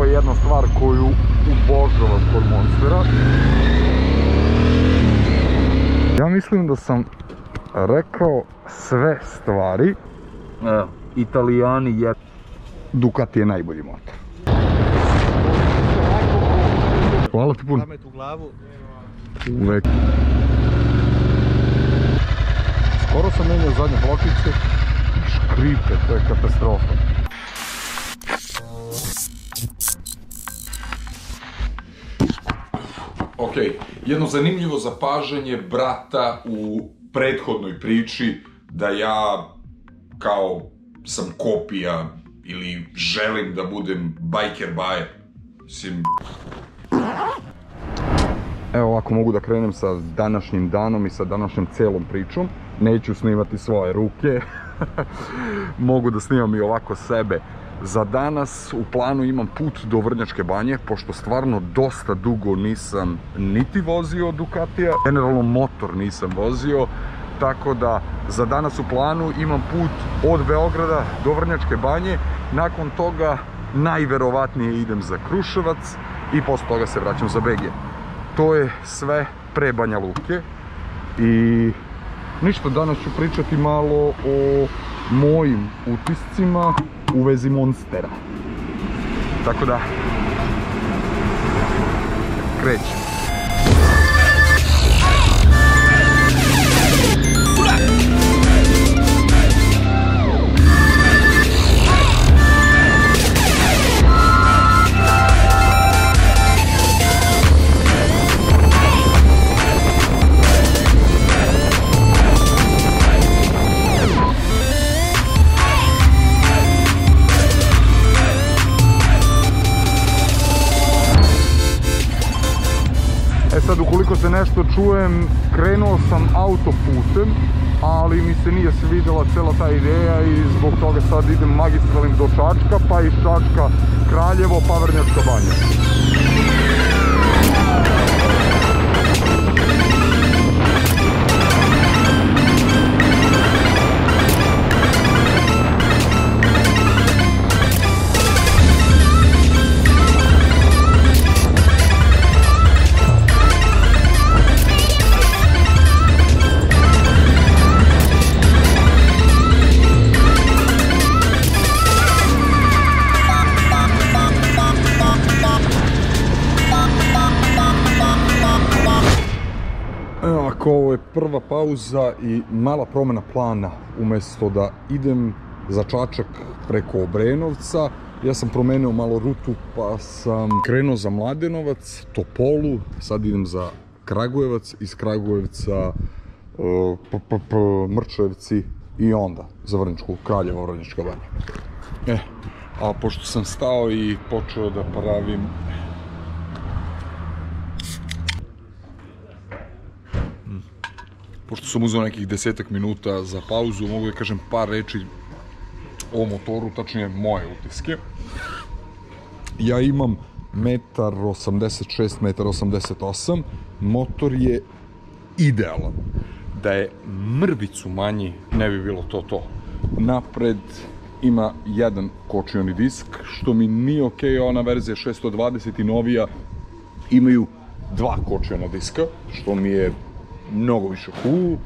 je jedna stvar koju obožavam kod Monstera. Ja mislim da sam rekao sve stvari. Italijani je... Ducati je najbolji motor. Hvala ti puno. Pamet u glavu. Uvek. Skoro sam menjao zadnje pločice. Škripe, to je katastrofa. Ok, jedno zanimljivo zapažanje brata u prethodnoj priči da ja kao sam kopija ili želim da budem biker bajer. Mislim... Evo ovako mogu da krenem sa današnjim danom i sa današnjom celom pričom. Neću snimati svoje ruke. Mogu da snimam i ovako sebe. Za danas u planu imam put do Vrnjačke Banje, pošto stvarno dosta dugo nisam niti vozio Ducatija, generalno motor nisam vozio, tako da za danas u planu imam put od Beograda do Vrnjačke Banje, nakon toga najverovatnije idem za Kruševac i posle toga se vraćam za Begije. To je sve pre Banja Luke i ništa, danas ću pričati malo o mojim utiscima u vezi Monstera. Tako da, krećem. Sad ukoliko se nešto čujem, krenuo sam autoputem, ali mi se nije svidjela cela ta ideja i zbog toga sad idem magistralnim do Čačka, pa iz Čačka Kraljevo, pa Vrnjačka Banja. Ovo je prva pauza i mala promjena plana. Umjesto da idem za Čačak preko Obrenovca, ja sam promenio malo rutu pa sam krenuo za Mladenovac, Topolu, sad idem za Kragujevac, iz Kragujevca Mrčevci i onda za Kraljevo, Vrnjačka Banja. A pošto sam stao i počeo da pravim pošto sam uzeo nekih 10 minuta za pauzu, mogu da kažem par reči o motoru, tačnije moje utiske. Ja imam 1,86 m, 1,88 m, motor je idealan. Da je mrvicu manji, ne bi bilo to. Napred ima jedan kočioni disk, što mi nije okej, ona verzija 620 i novija imaju dva kočiona diska, što mi je mnogo više cool.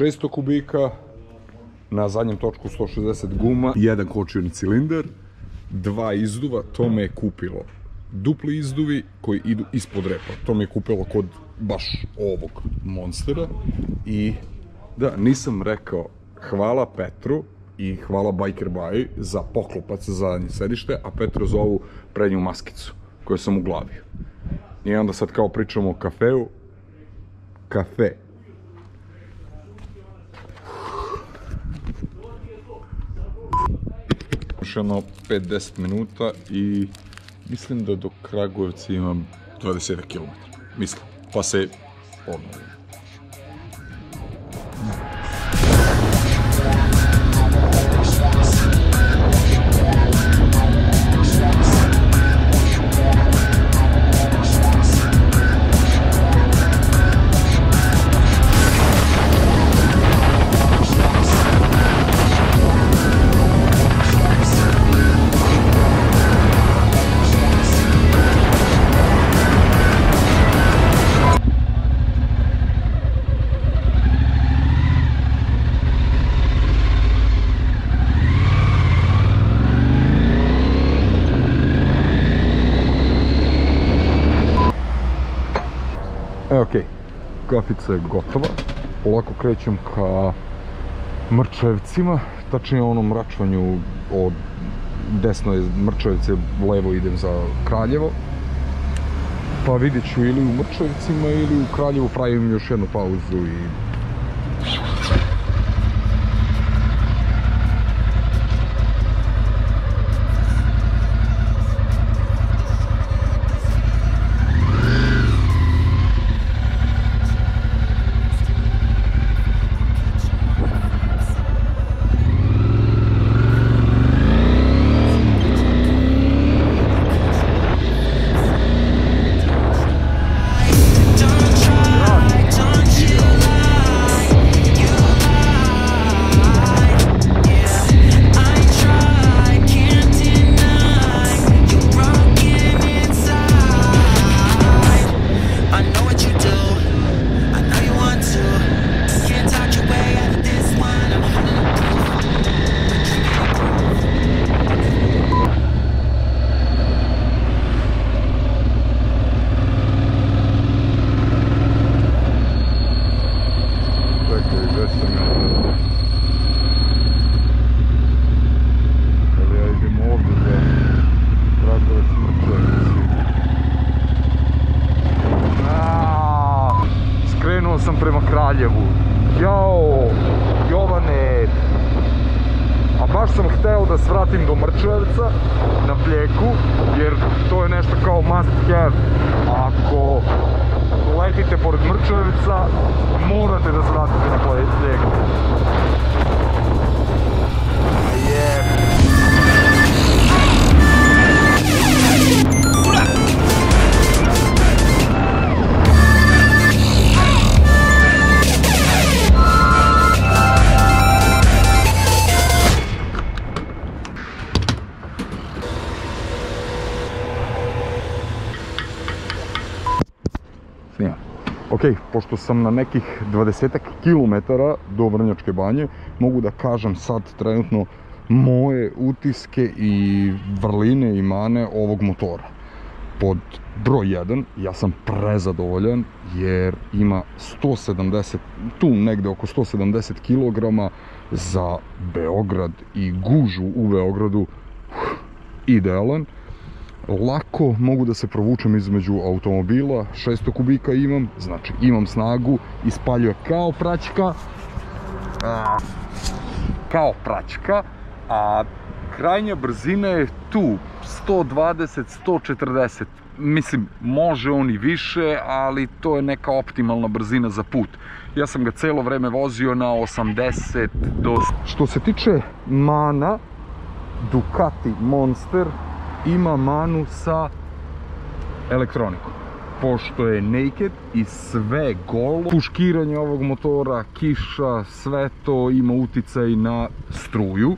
600 kubika, na zadnjem točku 160 guma, jedan kočioni cilindar, dva izduva, to me je kupilo. Dupli izduvi koji idu ispod repa, to me je kupilo kod baš ovog Monstera. I da, nisam rekao hvala Petru i hvala Biker Baji za poklopac za zadnje sedište, a Petru za ovu prednju maskicu koju sam uglavio. I onda sad kao pričamo o kafeu. Kafe. Još jedno 5-10 minuta i mislim da do Kragujevca imam 20 km. Mislim, pa se odmah. Okej, kafica je gotova. Polako krećem ka Mrčajevcima, tačnije onom Mračvanju. Od desno je Mrčajevce, levo idem za Kraljevo. Pa vidjet ću ili u Mrčajevcima ili u Kraljevu, pravim još jednu pauzu i... Sam prema Kraljevu. Jao, Jovane, a baš sam hteo da svratim do Mrčajevca na Bljeku, jer to je nešto kao must have. Ako letite pored Mrčajevca, morate da svratite na Bljeku. Ok, pošto sam na nekih 20 kilometara do Vrnjačke Banje, mogu da kažem sad trenutno moje utiske i vrline i mane ovog motora. Pod broj 1, ja sam prezadovoljan jer ima 170, tu negde oko 170 kg za Beograd i gužu u Beogradu, idealan. Lako mogu da se provučem između automobila, 600 kubika imam, znači imam snagu, ispaljuje kao praćka, a krajnja brzina je tu, 120, 140, mislim, može on i više, ali to je neka optimalna brzina za put. Ja sam ga celo vreme vozio na 80 do... Što se tiče mana, Ducati Monster ima manu sa elektronikom, pošto je naked i sve golo. Puškiranje ovog motora, kiša, sve to ima uticaj na struju.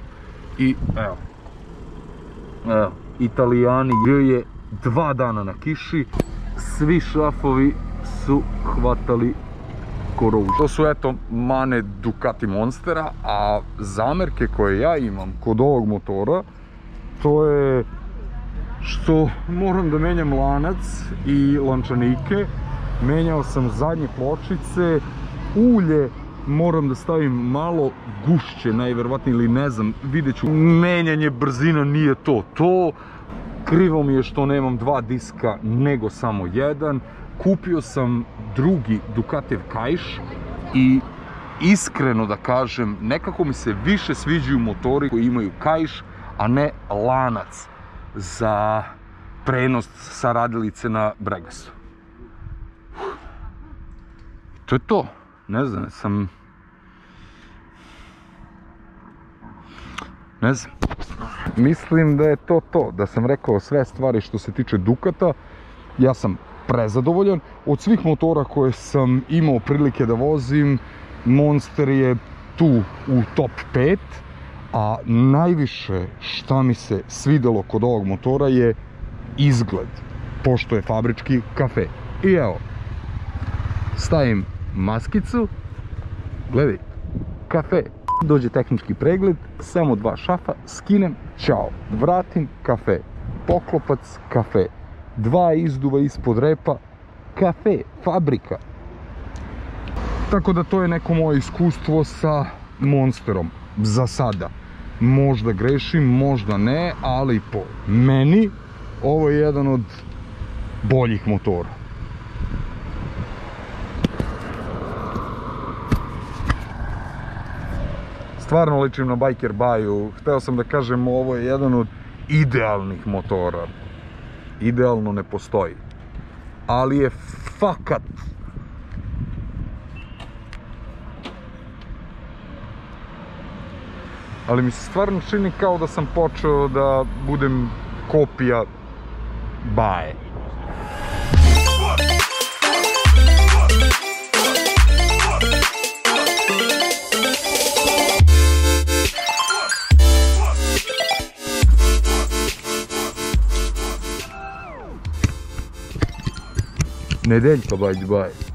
I evo, Italijani je 2 dana na kiši, svi šrafovi su hvatali koroziju. To su eto mane Ducati Monstera, a zamerke koje ja imam kod ovog motora, to je što moram da menjam lanac i lančanike, menjao sam zadnje pločice, ulje moram da stavim malo gušće, najverovatnije, ili ne znam, vidjet ću. Menjanje brzina nije to. Krivo mi je što nemam 2 diska, nego samo jedan. Kupio sam drugi Ducatijev kaiš i iskreno da kažem, nekako mi se više sviđaju motori koji imaju kaiš, a ne lanac za prenos sa radilice na Bregasu. To je to. Ne znam, ne znam. Mislim da je to, da sam rekao sve stvari što se tiče Ducata. Ja sam prezadovoljan. Od svih motora koje sam imao prilike da vozim, Monster je tu u top 5, a najviše šta mi se svidelo kod ovog motora je izgled, pošto je fabrički kafe. I evo, stavim maskicu, gledaj, kafe. Dođe tehnički pregled, samo 2 šafa, skinem, čao, vratim, kafe, poklopac, kafe, 2 izduva ispod repa, kafe, fabrika. Tako da to je neko moje iskustvo sa Monsterom, za sada. Možda grešim, možda ne, ali po meni ovo je jedan od boljih motora. Stvarno ličim na Biker Baju, hteo sam da kažem ovo je jedan od idealnih motora. Idealno ne postoji, ali je fakat. Ali mi se stvarno čini kao da sam počeo da budem kopija Baje. Nedeljka, baj.